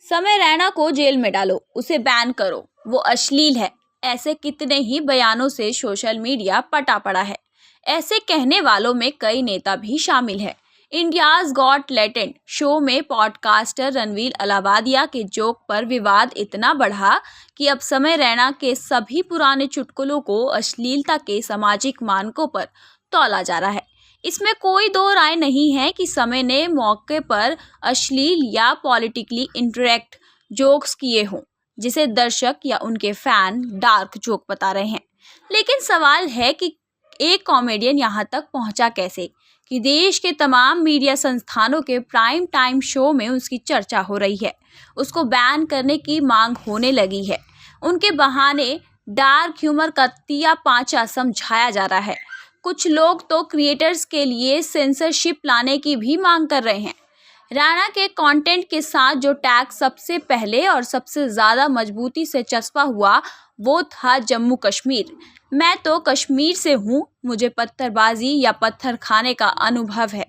समय रैना को जेल में डालो, उसे बैन करो, वो अश्लील है। ऐसे कितने ही बयानों से सोशल मीडिया पटा पड़ा है। ऐसे कहने वालों में कई नेता भी शामिल है। इंडियाज गॉट टैलेंट शो में पॉडकास्टर रणवीर अलाहाबादिया के जोक पर विवाद इतना बढ़ा कि अब समय रैना के सभी पुराने चुटकुलों को अश्लीलता के सामाजिक मानकों पर तौला जा रहा है। इसमें कोई दो राय नहीं है कि समय ने मौके पर अश्लील या पॉलिटिकली इंटरेक्ट जोक्स किए हों, जिसे दर्शक या उनके फैन डार्क जोक बता रहे हैं। लेकिन सवाल है कि एक कॉमेडियन यहाँ तक पहुँचा कैसे कि देश के तमाम मीडिया संस्थानों के प्राइम टाइम शो में उसकी चर्चा हो रही है। उसको बैन करने की मांग होने लगी है। उनके बहाने डार्क ह्यूमर का तिया पांचा समझाया जा रहा है। कुछ लोग तो क्रिएटर्स के लिए सेंसरशिप लाने की भी मांग कर रहे हैं। रैना के कंटेंट के साथ जो टैग सबसे पहले और सबसे ज़्यादा मजबूती से चस्पा हुआ वो था जम्मू कश्मीर। मैं तो कश्मीर से हूँ, मुझे पत्थरबाजी या पत्थर खाने का अनुभव है।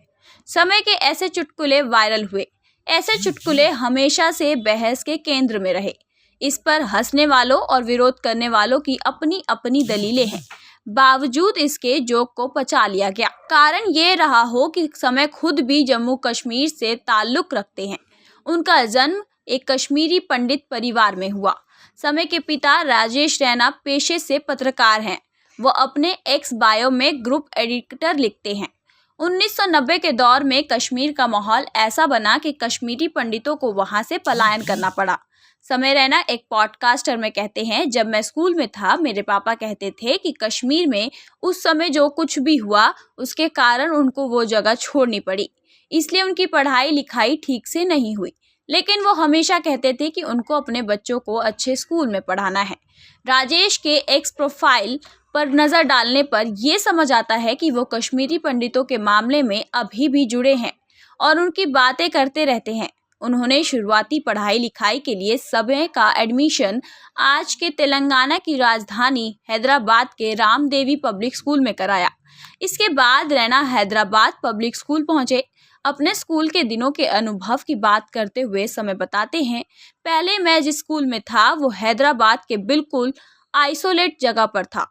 समय के ऐसे चुटकुले वायरल हुए। ऐसे चुटकुले हमेशा से बहस के केंद्र में रहे। इस पर हंसने वालों और विरोध करने वालों की अपनी अपनी दलीलें हैं। बावजूद इसके जोक को पचा लिया गया। कारण ये रहा हो कि समय खुद भी जम्मू कश्मीर से ताल्लुक रखते हैं। उनका जन्म एक कश्मीरी पंडित परिवार में हुआ। समय के पिता राजेश रैना पेशे से पत्रकार हैं। वो अपने एक्स बायो में ग्रुप एडिटर लिखते हैं। 1990 के दौर में कश्मीर का माहौल ऐसा बना कि कश्मीरी पंडितों को वहां से पलायन करना पड़ा। समय रैना एक पॉडकास्टर में कहते हैं, जब मैं स्कूल में था मेरे पापा कहते थे कि कश्मीर में उस समय जो कुछ भी हुआ उसके कारण उनको वो जगह छोड़नी पड़ी, इसलिए उनकी पढ़ाई लिखाई ठीक से नहीं हुई। लेकिन वो हमेशा कहते थे कि उनको अपने बच्चों को अच्छे स्कूल में पढ़ाना है। राजेश के एक्स प्रोफाइल पर नज़र डालने पर यह समझ आता है कि वो कश्मीरी पंडितों के मामले में अभी भी जुड़े हैं और उनकी बातें करते रहते हैं। उन्होंने शुरुआती पढ़ाई लिखाई के लिए समय का एडमिशन आज के तेलंगाना की राजधानी हैदराबाद के रामदेवी पब्लिक स्कूल में कराया। इसके बाद रैना हैदराबाद पब्लिक स्कूल पहुंचे। अपने स्कूल के दिनों के अनुभव की बात करते हुए समय बताते हैं, पहले मैं जिस स्कूल में था वो हैदराबाद के बिल्कुल आइसोलेट जगह पर था।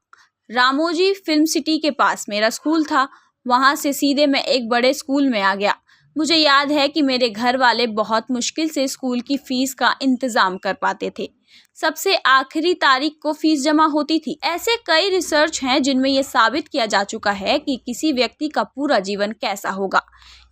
रामोजी फिल्म सिटी के पास मेरा स्कूल था। वहाँ से सीधे मैं एक बड़े स्कूल में आ गया। मुझे याद है कि मेरे घर वाले बहुत मुश्किल से स्कूल की फीस का इंतज़ाम कर पाते थे। सबसे आखिरी तारीख को फीस जमा होती थी। ऐसे कई रिसर्च हैं जिनमें ये साबित किया जा चुका है कि किसी व्यक्ति का पूरा जीवन कैसा होगा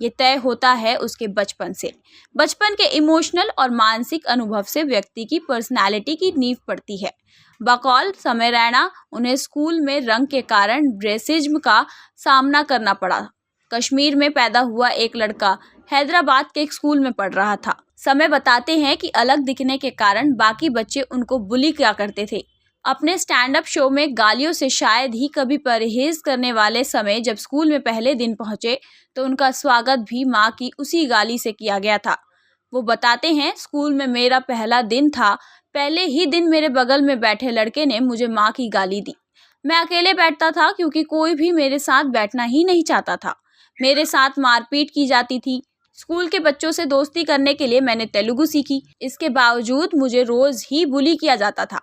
ये तय होता है उसके बचपन से। बचपन के इमोशनल और मानसिक अनुभव से व्यक्ति की पर्सनैलिटी की नींव पड़ती है। बकौल समय रैना, उन्हें स्कूल में रंग के कारण रेसिज्म का सामना करना पड़ा। कश्मीर में पैदा हुआ एक लड़का हैदराबाद के एक स्कूल में पढ़ रहा था। समय बताते हैं कि अलग दिखने के कारण बाकी बच्चे उनको बुली किया करते थे। अपने स्टैंड अप शो में गालियों से शायद ही कभी परहेज करने वाले समय जब स्कूल में पहले दिन पहुंचे तो उनका स्वागत भी माँ की उसी गाली से किया गया था। वो बताते हैं, स्कूल में मेरा पहला दिन था। पहले ही दिन मेरे बगल में बैठे लड़के ने मुझे माँ की गाली दी। मैं अकेले बैठता था क्योंकि कोई भी मेरे साथ बैठना ही नहीं चाहता था। मेरे साथ मारपीट की जाती थी। स्कूल के बच्चों से दोस्ती करने के लिए मैंने तेलुगु सीखी। इसके बावजूद मुझे रोज ही बुली किया जाता था।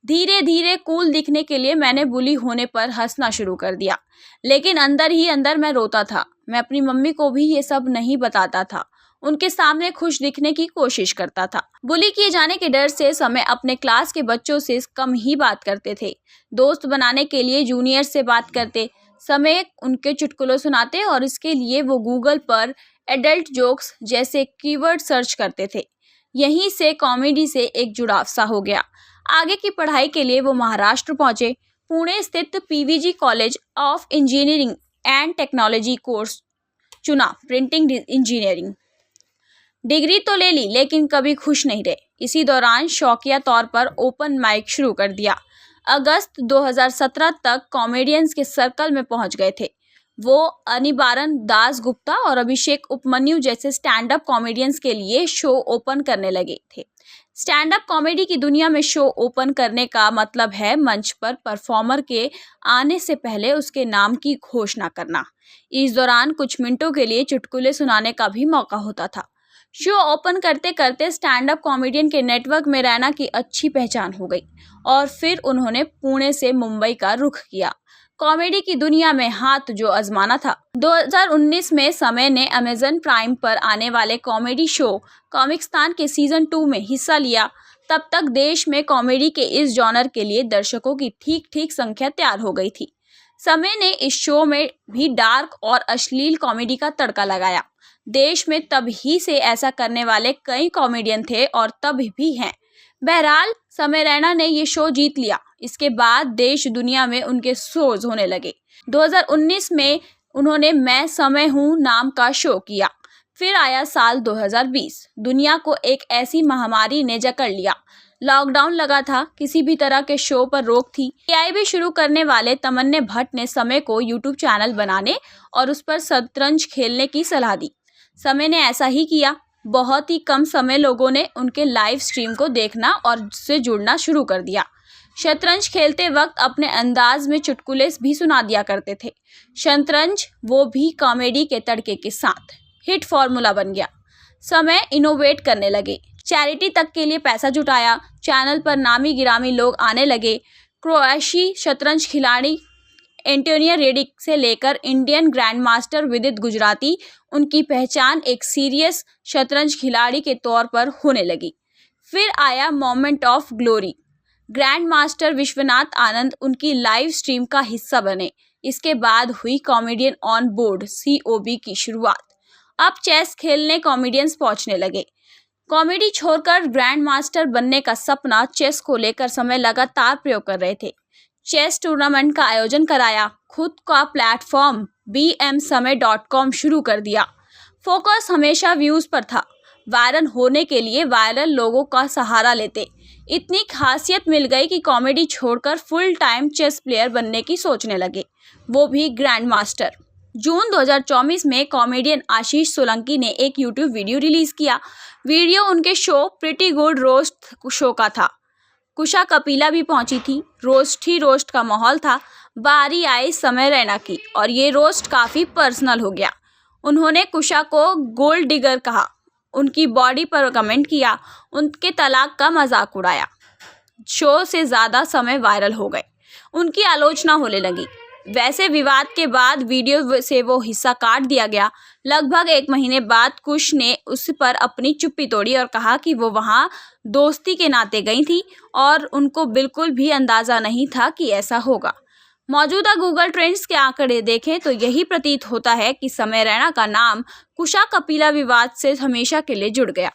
धीरे धीरे कूल दिखने के लिए मैंने बुली होने पर हंसना शुरू कर दिया, लेकिन अंदर ही अंदर मैं रोता था। मैं अपनी मम्मी को भी ये सब नहीं बताता था। उनके सामने खुश दिखने की कोशिश करता था। बुली किए जाने के डर से समय अपने क्लास के बच्चों से कम ही बात करते थे। दोस्त बनाने के लिए जूनियर से बात करते समय उनके चुटकुलों सुनाते और इसके लिए वो गूगल पर एडल्ट जोक्स जैसे कीवर्ड सर्च करते थे। यहीं से कॉमेडी से एक जुड़ाव सा हो गया। आगे की पढ़ाई के लिए वो महाराष्ट्र पहुंचे। पुणे स्थित PVG college of engineering and technology course चुना, प्रिंटिंग इंजीनियरिंग। डिग्री तो ले ली लेकिन कभी खुश नहीं रहे। इसी दौरान शौकिया तौर पर ओपन माइक शुरू कर दिया। अगस्त 2017 तक कॉमेडियंस के सर्कल में पहुंच गए थे। वो अनिबारन दास गुप्ता और अभिषेक उपमन्यु जैसे स्टैंड अप कॉमेडियंस के लिए शो ओपन करने लगे थे। स्टैंड अप कॉमेडी की दुनिया में शो ओपन करने का मतलब है मंच पर परफॉर्मर के आने से पहले उसके नाम की घोषणा करना। इस दौरान कुछ मिनटों के लिए चुटकुले सुनाने का भी मौका होता था। शो ओपन करते करते स्टैंड अप कॉमेडियन के नेटवर्क में रैना की अच्छी पहचान हो गई और फिर उन्होंने पुणे से मुंबई का रुख किया। कॉमेडी की दुनिया में हाथ जो आजमाना था। 2019 में समय ने अमेजन प्राइम पर आने वाले कॉमेडी शो कॉमिक्स्तान के सीजन 2 में हिस्सा लिया। तब तक देश में कॉमेडी के इस जॉनर के लिए दर्शकों की ठीक ठीक संख्या तैयार हो गई थी। समय ने इस शो में भी डार्क और अश्लील कॉमेडी का तड़का लगाया। देश में तब ही से ऐसा करने वाले कई कॉमेडियन थे और तब भी हैं। बहरहाल समय रैना ने ये शो जीत लिया। इसके बाद देश दुनिया में उनके शोज होने लगे। 2019 में उन्होंने मैं समय हूँ नाम का शो किया। फिर आया साल 2020। दुनिया को एक ऐसी महामारी ने जकड़ लिया। लॉकडाउन लगा था, किसी भी तरह के शो पर रोक थी। टीआईबी शुरू करने वाले तमन्ने भट्ट ने समय को यूट्यूब चैनल बनाने और उस पर शतरंज खेलने की सलाह दी। समय ने ऐसा ही किया। बहुत ही कम समय लोगों ने उनके लाइव स्ट्रीम को देखना और उससे जुड़ना शुरू कर दिया। शतरंज खेलते वक्त अपने अंदाज में चुटकुले भी सुना दिया करते थे। शतरंज वो भी कॉमेडी के तड़के के साथ हिट फॉर्मूला बन गया। समय इनोवेट करने लगे, चैरिटी तक के लिए पैसा जुटाया। चैनल पर नामी गिरामी लोग आने लगे। क्रोएशी शतरंज खिलाड़ी एंटोनिया रेडिक से लेकर इंडियन ग्रैंड मास्टर विदित गुजराती उनकी पहचान एक सीरियस शतरंज खिलाड़ी के तौर पर होने लगी। फिर आया moment of glory. Grandmaster Vishwanath Anand उनकी लाइव स्ट्रीम का हिस्सा बने। इसके बाद हुई कॉमेडियन ऑन बोर्ड COB की शुरुआत। अब चेस खेलने कॉमेडियंस पहुंचने लगे। कॉमेडी छोड़कर ग्रैंड मास्टर बनने का सपना चेस को लेकर समय लगातार प्रयोग कर रहे थे। चेस टूर्नामेंट का आयोजन कराया। खुद का प्लेटफॉर्म bmsamay.com शुरू कर दिया। फोकस हमेशा व्यूज पर था। वायरल होने के लिए वायरल लोगों का सहारा लेते। इतनी खासियत मिल गई कि कॉमेडी छोड़कर फुल टाइम चेस प्लेयर बनने की सोचने लगे, वो भी ग्रैंड मास्टर। जून 2024 में कॉमेडियन आशीष सोलंकी ने एक यूट्यूब वीडियो रिलीज किया। वीडियो उनके show pretty good roast show का था। कुशा कपिला भी पहुंची थी। रोस्ट ही रोस्ट का माहौल था। बारी आई समय रैना की और ये रोस्ट काफ़ी पर्सनल हो गया। उन्होंने कुशा को गोल्ड डिगर कहा, उनकी बॉडी पर कमेंट किया, उनके तलाक का मजाक उड़ाया। शो से ज़्यादा समय वायरल हो गए। उनकी आलोचना होने लगी। वैसे विवाद के बाद वीडियो से वो हिस्सा काट दिया गया। लगभग 1 महीने बाद कुश ने उस पर अपनी चुप्पी तोड़ी और कहा कि वो वहाँ दोस्ती के नाते गई थी और उनको बिल्कुल भी अंदाज़ा नहीं था कि ऐसा होगा। मौजूदा गूगल ट्रेंड्स के आंकड़े देखें तो यही प्रतीत होता है कि समय रैना का नाम कुशा कपिला विवाद से हमेशा के लिए जुड़ गया।